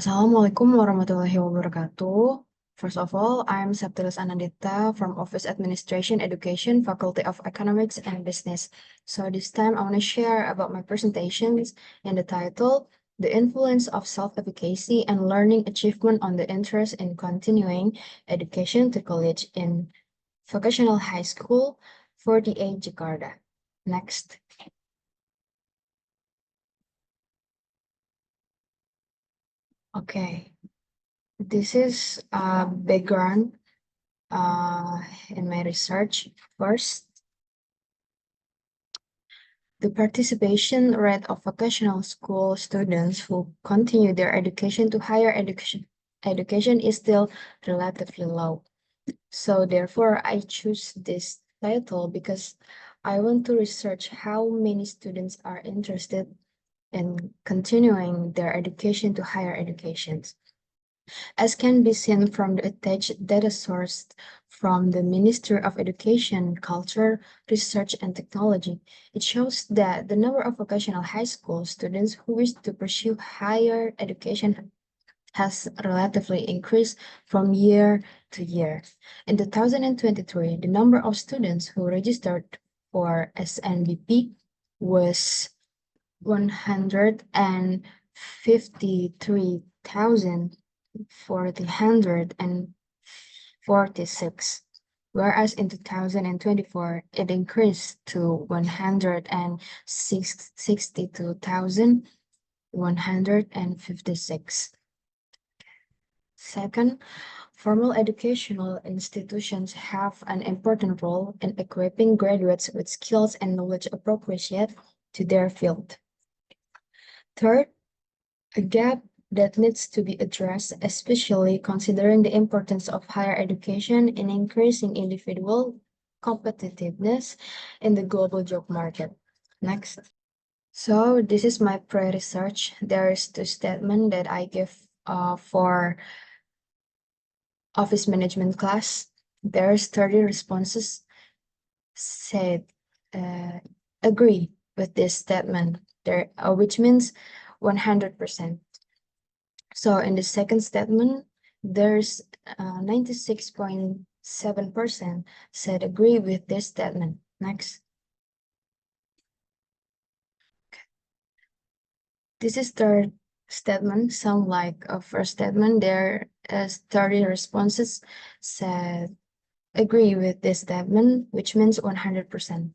Assalamu'alaikum warahmatullahi wabarakatuh. First of all, I'm Septi Lis Anandita from Office Administration Education, Faculty of Economics and Business. So this time I want to share about my presentations in the title, The Influence of Self-Efficacy and Learning Achievement on the Interest in Continuing Education to College in Vocational High School, 48 Jakarta. Next. Okay, this is a background in my research. First, the participation rate of vocational school students who continue their education to higher education is still relatively low. So therefore, I choose this title because I want to research how many students are interested in continuing their education to higher educations. As can be seen from the attached data source from the Ministry of Education, Culture, Research and Technology, it shows that the number of vocational high school students who wish to pursue higher education has relatively increased from year to year. In 2023, the number of students who registered for SNBP was 153,446, whereas in 2024, it increased to 162,156. Second, formal educational institutions have an important role in equipping graduates with skills and knowledge appropriate to their field. Third, a gap that needs to be addressed, especially considering the importance of higher education in increasing individual competitiveness in the global job market. Next. So this is my pre-research. There is two statements that I give for office management class. There's 30 responses said agree with this statement, there, which means 100%. So in the second statement, there's 96.7% said agree with this statement. Next. This is third statement, sound like a first statement. There is 30 responses said agree with this statement, which means 100%.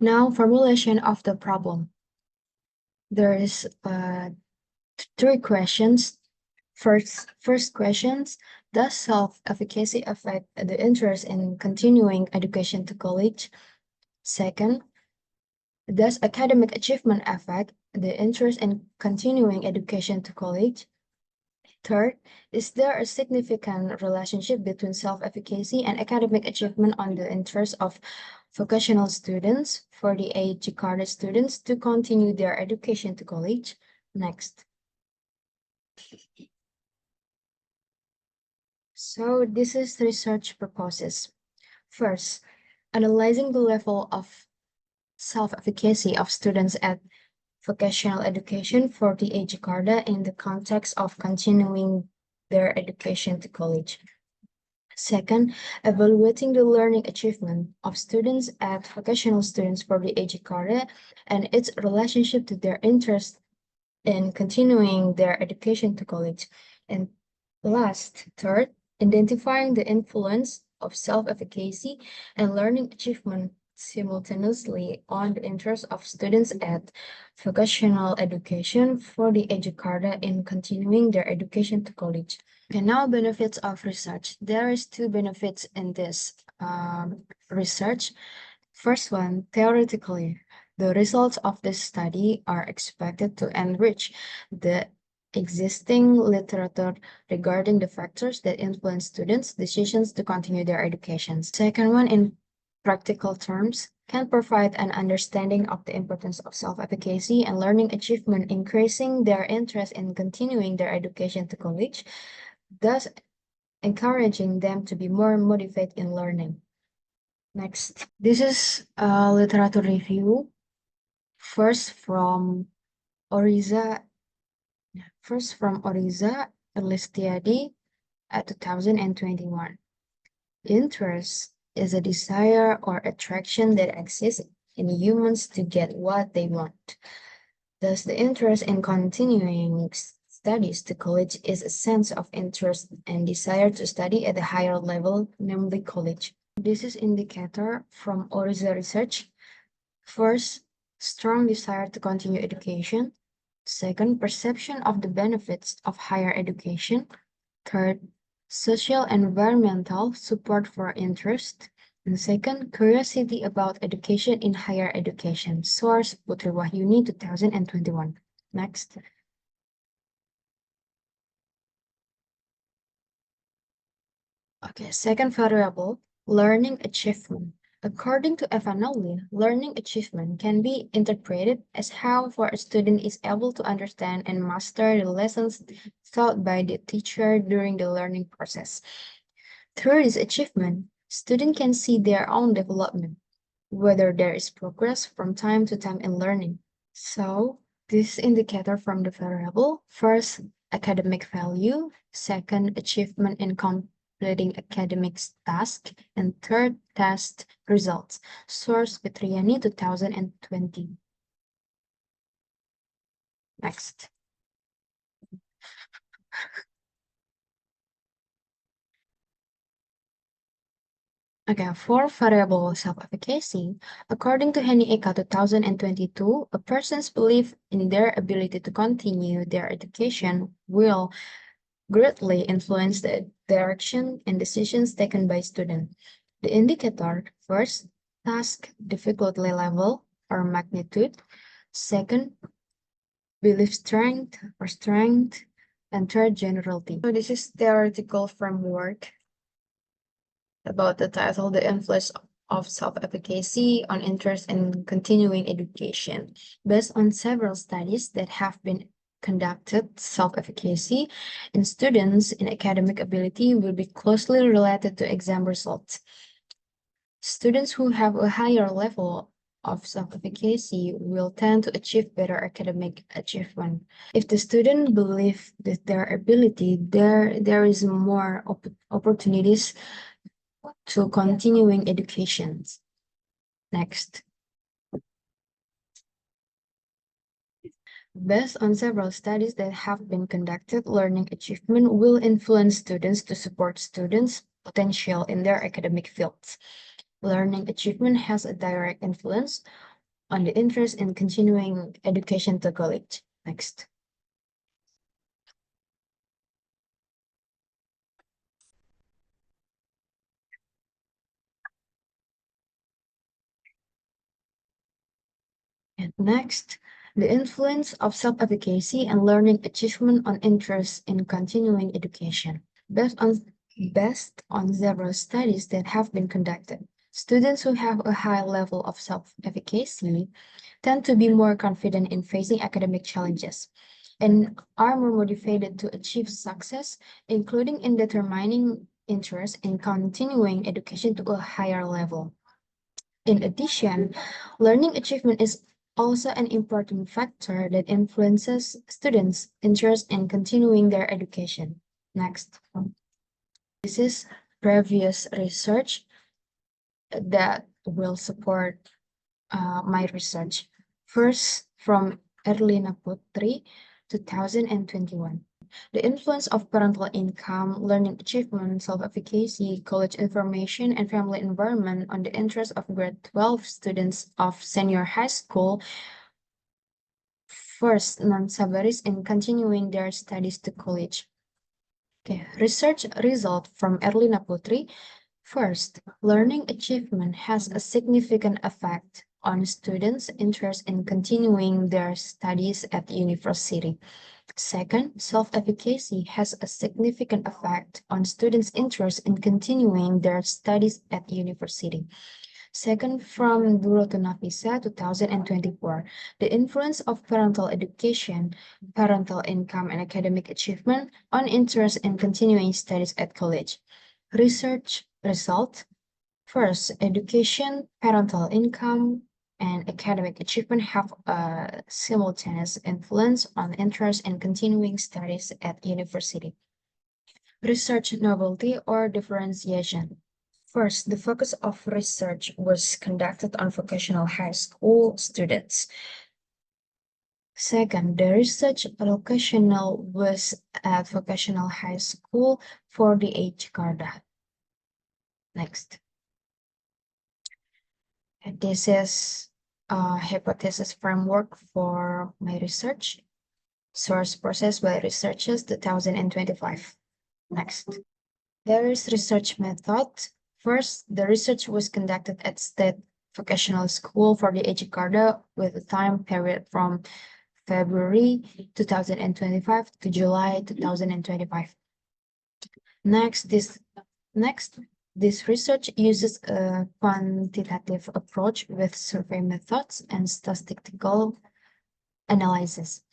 Now, formulation of the problem. There is three questions. First questions, does self-efficacy affect the interest in continuing education to college? Second, does academic achievement affect the interest in continuing education to college? Third, is there a significant relationship between self-efficacy and academic achievement on the interest of vocational students, 48 Jakarta students, to continue their education to college? Next. So this is research purposes. First, analyzing the level of self-efficacy of students at vocational education, 48 Jakarta, in the context of continuing their education to college. Second, evaluating the learning achievement of students at vocational students, 48 Jakarta, and its relationship to their interest in continuing their education to college. And last, third, identifying the influence of self-efficacy and learning achievement simultaneously on the interest of students at vocational education, 48 Jakarta, in continuing their education to college. And now, benefits of research. There is two benefits in this research. First one, theoretically, the results of this study are expected to enrich the existing literature regarding the factors that influence students' decisions to continue their education. Second one, in practical terms, can provide an understanding of the importance of self-efficacy and learning achievement, increasing their interest in continuing their education to college, thus encouraging them to be more motivated in learning. Next, this is a literature review. First, from Oriza, first from Oriza Elistiadi at 2021. Interest is a desire or attraction that exists in humans to get what they want. Thus, the interest in continuing studies to college is a sense of interest and desire to study at a higher level, namely college. This is indicator from Oriza research. First, strong desire to continue education. Second, perception of the benefits of higher education. Third, social and environmental support for interest. And second, curiosity about education in higher education. Source, Putri Wahyuni, 2021. Next. Okay, second variable, learning achievement. According to Evanoli, learning achievement can be interpreted as how far a student is able to understand and master the lessons taught by the teacher during the learning process. Through this achievement, students can see their own development, whether there is progress from time to time in learning. So, this indicator from the variable, first, academic value, second, achievement in completing academic task, and third, test results. Source, Petriani, 2020. Next. Okay, for variable self-efficacy, according to Henny Eka 2022, a person's belief in their ability to continue their education will greatly influence the direction and decisions taken by students. The indicator, first, task difficulty level or magnitude. Second, belief strength or strength. And third, generality. So this is theoretical framework about the title, The Influence of Self-Efficacy on Interest in Continuing Education. Based on several studies that have been conducted, self-efficacy in students in academic ability will be closely related to exam results. Students who have a higher level of self-efficacy will tend to achieve better academic achievement. If the student believes that their ability, there is more opportunities to continuing education. Next. Based on several studies that have been conducted, learning achievement will influence students to support students' potential in their academic fields. Learning achievement has a direct influence on the interest in continuing education to college. Next. And next, the influence of self-efficacy and learning achievement on interest in continuing education. Based on several studies that have been conducted, students who have a high level of self-efficacy tend to be more confident in facing academic challenges and are more motivated to achieve success, including in determining interest in continuing education to a higher level. In addition, learning achievement is also an important factor that influences students' interest in continuing their education. Next. This is previous research that will support my research. First, from Erlina Putri, 2021. The influence of parental income, learning achievement, self-efficacy, college information, and family environment on the interest of grade 12 students of senior high school. First, non-Sabaris in continuing their studies to college. Okay, research result from Erlina Putri. First, learning achievement has a significant effect on students' interest in continuing their studies at university. Second, self-efficacy has a significant effect on students' interest in continuing their studies at university. Second, from Duro to Nafisa, 2024, the influence of parental education, parental income, and academic achievement on interest in continuing studies at college. Research result. First, education, parental income, and academic achievement have a simultaneous influence on interest in continuing studies at university. Research novelty or differentiation. First, the focus of research was conducted on vocational high school students. Second, the research locational was at vocational high school for the Jakarta. Next. This is a hypothesis framework for my research. Source process by researchers 2025. Next. There is research method. First, the research was conducted at State Vocational School for the Jakarta with a time period from February 2025 to July 2025. Next, this research uses a quantitative approach with survey methods and statistical analysis.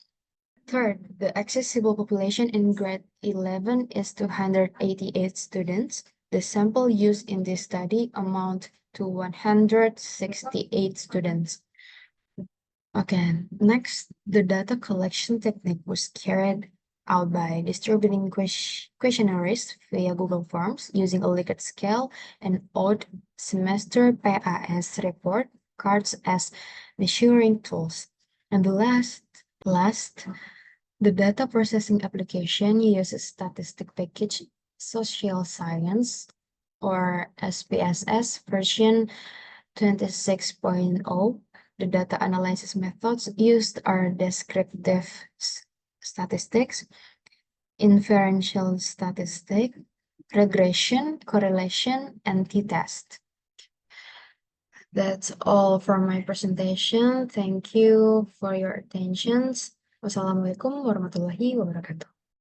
Third, the accessible population in grade 11 is 288 students. The sample used in this study amount to 168 students. Okay, next, the data collection technique was carried out by distributing questionnaires via Google Forms using a Likert scale and odd semester PAS report cards as measuring tools. And the last, the data processing application uses statistic package social science or SPSS version 26.0. The data analysis methods used are descriptive statistics, inferential statistics, regression, correlation, and t-test. That's all from my presentation. Thank you for your attention. Wassalamualaikum warahmatullahi wabarakatuh.